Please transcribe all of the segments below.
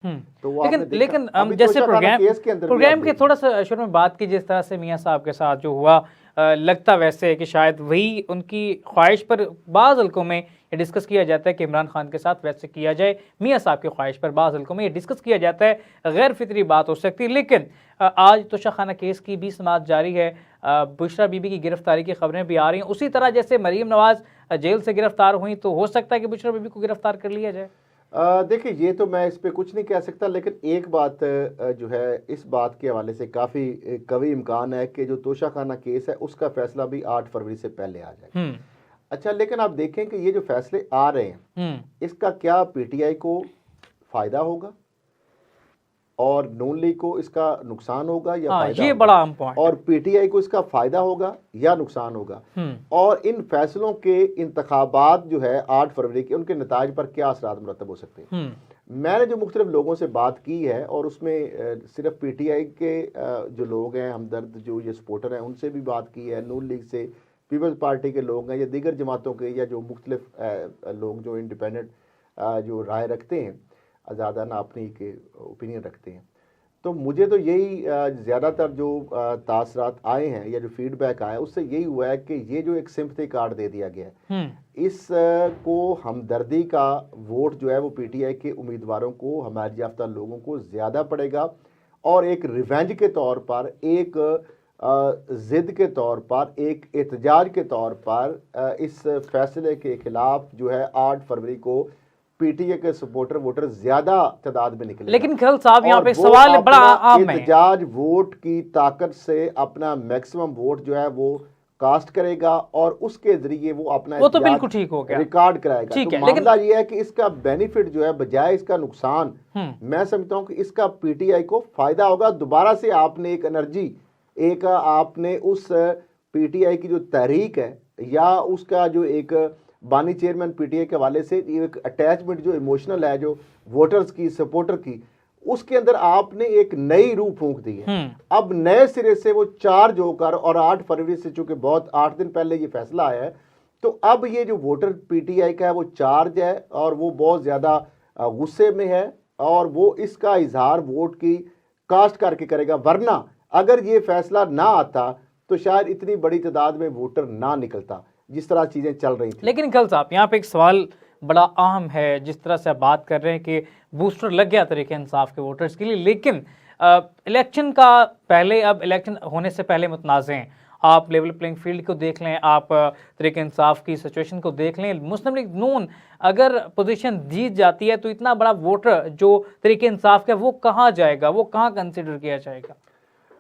तो वो लेकिन आपने देखा लेकिन अभी जैसे तोशाखाना केस के अंदर भी आप प्रोग्राम के देखें। थोड़ा सा शुरू में बात की, जिस तरह से मियाँ साहब के साथ जो हुआ, लगता वैसे है कि शायद वही उनकी ख्वाहिश पर बाज़ हल्कों में ये डिस्कस किया जाता है कि इमरान खान के साथ वैसे किया जाए। मियाँ साहब की ख्वाहिश पर बाज़ हल्कों में ये डिस्कस किया जाता है, गैर फितरी बात हो सकती है। लेकिन आज तोशाखाना केस की भी समाअत जारी है, बुशरा बीबी की गिरफ्तारी की खबरें भी आ रही हैं। उसी तरह जैसे मरीम नवाज जेल से गिरफ्तार हुई, तो हो सकता है कि बुशरा बीबी को गिरफ्तार कर लिया जाए। देखिए, ये तो मैं इस पे कुछ नहीं कह सकता, लेकिन एक बात जो है इस बात के हवाले से काफ़ी कवी इम्कान है कि जो तोशाखाना केस है उसका फैसला भी 8 फरवरी से पहले आ जाए। अच्छा, लेकिन आप देखें कि ये जो फैसले आ रहे हैं इसका क्या पीटीआई को फ़ायदा होगा और नून लीग को इसका नुकसान होगा या फायदा ये होगा, बड़ा अहम पॉइंट और पीटीआई को इसका फायदा होगा या नुकसान होगा, और इन फैसलों के इंतखाबात जो है 8 फरवरी के, उनके नताज पर क्या असरात मुरतब हो सकते हैं। मैंने जो मुख्तलिफ लोगों से बात की है, और उसमें सिर्फ पीटीआई के जो लोग हैं हमदर्द, जो ये सपोर्टर हैं, उनसे भी बात की है, नून लीग से, पीपल्स पार्टी के लोग हैं या दीगर जमातों के, या जो मुख्तलिफ लोग जो इंडिपेंडेंट जो राय रखते हैं, आज़ादाना अपनी के ओपिनियन रखते हैं। तो मुझे तो यही ज़्यादातर जो तासरात आए हैं या जो फीडबैक आया है उससे यही हुआ है कि ये जो एक सिंपथी कार्ड दे दिया गया है, इस को हमदर्दी का वोट जो है वो पीटीआई के उम्मीदवारों को, हमायत याफ्ता लोगों को ज़्यादा पड़ेगा, और एक रिवेंज के तौर पर, एक ज़िद के तौर पर, एक एहतजाज के तौर पर इस फैसले के खिलाफ जो है 8 फरवरी को पीटीए के सपोर्टर वोटर ज्यादा तादाद में निकले। लेकिन खल साहब, यहाँ पे सवाल बड़ा आम है, एहतजाज वोट की ताकत से अपना मैक्सिमम वोट जो है वो कास्ट करेगा और उसके जरिए वो अपना वो तो बिल्कुल ठीक हो गया, रिकॉर्ड कराएगा। ठीक तो है, मामला ये है कि इसका बेनिफिट जो है बजाय इसका नुकसान, मैं समझता हूं कि इसका पीटीआई को फायदा होगा। दोबारा से आपने एक एनर्जी, एक आपने उस पीटीआई की जो तहरीक है या उसका जो एक बानी चेयरमैन पीटीआई के हवाले से एक अटैचमेंट जो इमोशनल है, जो वोटर्स की, सपोर्टर की, उसके अंदर आपने एक नई रूह फूंक दी है। अब नए सिरे से वो चार्ज होकर, और 8 फरवरी से चूंकि बहुत 8 दिन पहले ये फैसला आया है, तो अब ये जो वोटर पीटीआई का है वो चार्ज है और वो बहुत ज्यादा गुस्से में है, और वो इसका इजहार वोट की कास्ट करके करेगा। वरना अगर ये फैसला ना आता तो शायद इतनी बड़ी तादाद में वोटर ना निकलता जिस तरह चीजें चल रही थी। लेकिन कल साहब, यहाँ पे एक सवाल बड़ा अहम है, जिस तरह से आप बात कर रहे हैं कि बूस्टर लग गया तरीके इंसाफ के वोटर्स के लिए, लेकिन इलेक्शन का पहले, अब इलेक्शन होने से पहले मुतनाज़ हैं। आप लेवल प्लेइंग फील्ड को देख लें, आप तरीके इंसाफ की सिचुएशन को देख लें, मुस्लिम लीग नून अगर पोजीशन जीत जाती है तो इतना बड़ा वोटर जो तरीके इंसाफ का, वो कहाँ जाएगा, वो कहाँ कंसिडर किया जाएगा?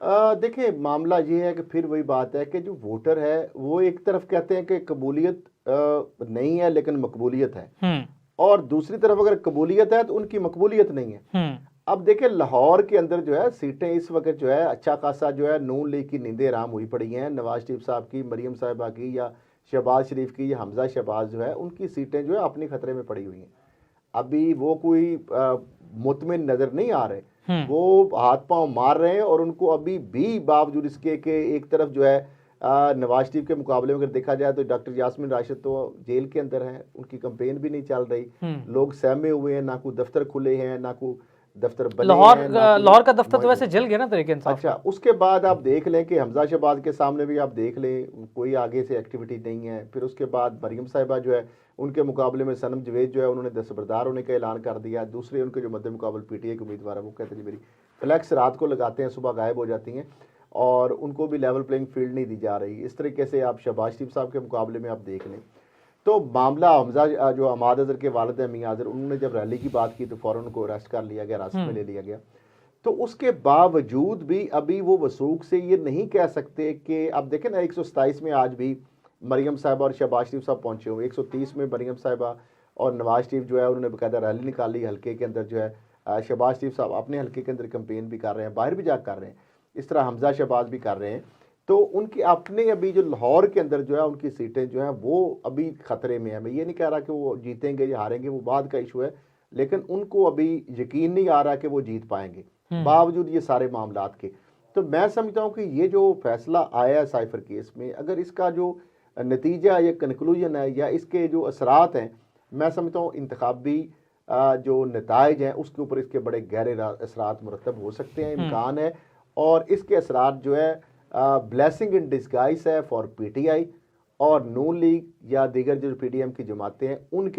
देखिए, मामला ये है कि फिर वही बात है कि जो वोटर है वो एक तरफ कहते हैं कि कबूलियत नहीं है लेकिन मकबूलियत है, और दूसरी तरफ अगर कबूलियत है तो उनकी मकबूलियत नहीं है। अब देखिए, लाहौर के अंदर जो है सीटें इस वक्त जो है अच्छा खासा जो है नून लीग की नींदें आराम हुई पड़ी हैं। नवाज शरीफ साहब की, मरीम साहिबा की, या शहबाज शरीफ की, या हमजा शहबाज जो है, उनकी सीटें जो है अपने खतरे में पड़ी हुई हैं। अभी वो कोई मुतमिन नजर नहीं आ रहे, वो हाथ पांव मार रहे हैं, और उनको अभी भी बावजूद इसके कि एक तरफ जो है नवाज शरीफ के मुकाबले में अगर देखा जाए तो डॉक्टर यास्मीन राशिद तो जेल के अंदर है, उनकी कंपेन भी नहीं चल रही, लोग सहमे हुए हैं, ना कोई दफ्तर खुले हैं, ना कोई दफ्तर बने हैं। लाहौर का दफ्तर तो वैसे जल गया ना तरीके इंसाफ। अच्छा, उसके बाद आप देख लें कि हमजा शहबाज के सामने भी आप देख लें कोई आगे से एक्टिविटी नहीं है। फिर उसके बाद मरीम साहिबा जो है, उनके मुकाबले में सनम जवेद जो है उन्होंने दस्तबरदार होने का ऐलान कर दिया। दूसरे उनके जो मद्दे मुकाबले पीटीआई के उम्मीदवार है वो कहते हैं मेरी फ्लैक्स रात को लगाते हैं, सुबह गायब हो जाती हैं, और उनको भी लेवल प्लेइंग फील्ड नहीं दी जा रही। इस तरीके से आप शहबाज शरीफ साहब के मुकाबले में आप देख लें तो मामला हमजा जो अमाद अजहर के वालिद हैं मियां अजहर, उन्होंने जब रैली की बात की तो फ़ौरन उनको अरेस्ट कर लिया गया, हिरासत में ले लिया गया। तो उसके बावजूद भी अभी वो वसूख से ये नहीं कह सकते कि, अब देखें ना 127 में आज भी मरीम साहिबा और शहबाज शरीफ साहब पहुंचे हुए, 130 में मरीम साहिबा और नवाज शरीफ जो है उन्होंने बाकायदा रैली निकाली हल्के के अंदर, जो है शहबाज शरीफ साहब अपने हल्के के अंदर कैंपेन भी कर रहे हैं, बाहर भी जा कर रहे हैं, इस तरह हमजा शहबाज भी कर रहे हैं। तो उनकी अपने अभी जो लाहौर के अंदर जो है उनकी सीटें जो हैं वो अभी खतरे में है। मैं ये नहीं कह रहा कि वो जीतेंगे या हारेंगे, वो बाद का इशू है, लेकिन उनको अभी यकीन नहीं आ रहा कि वो जीत पाएंगे बावजूद ये सारे मामलात के। तो मैं समझता हूँ कि ये जो फैसला आया है साइफर केस में, अगर इसका जो नतीजा या कंक्लूजन है या इसके जो असरात हैं, मैं समझता हूँ इंतखाबी जो नताइज हैं उसके ऊपर इसके बड़े गहरे असरात मुरतब हो सकते हैं, इम्कान है। और इसके असरात जो है ब्लेसिंग इन डिस्गाइज है फॉर PTI और नून लीग या दीगर जो PDM की जमातें हैं उनके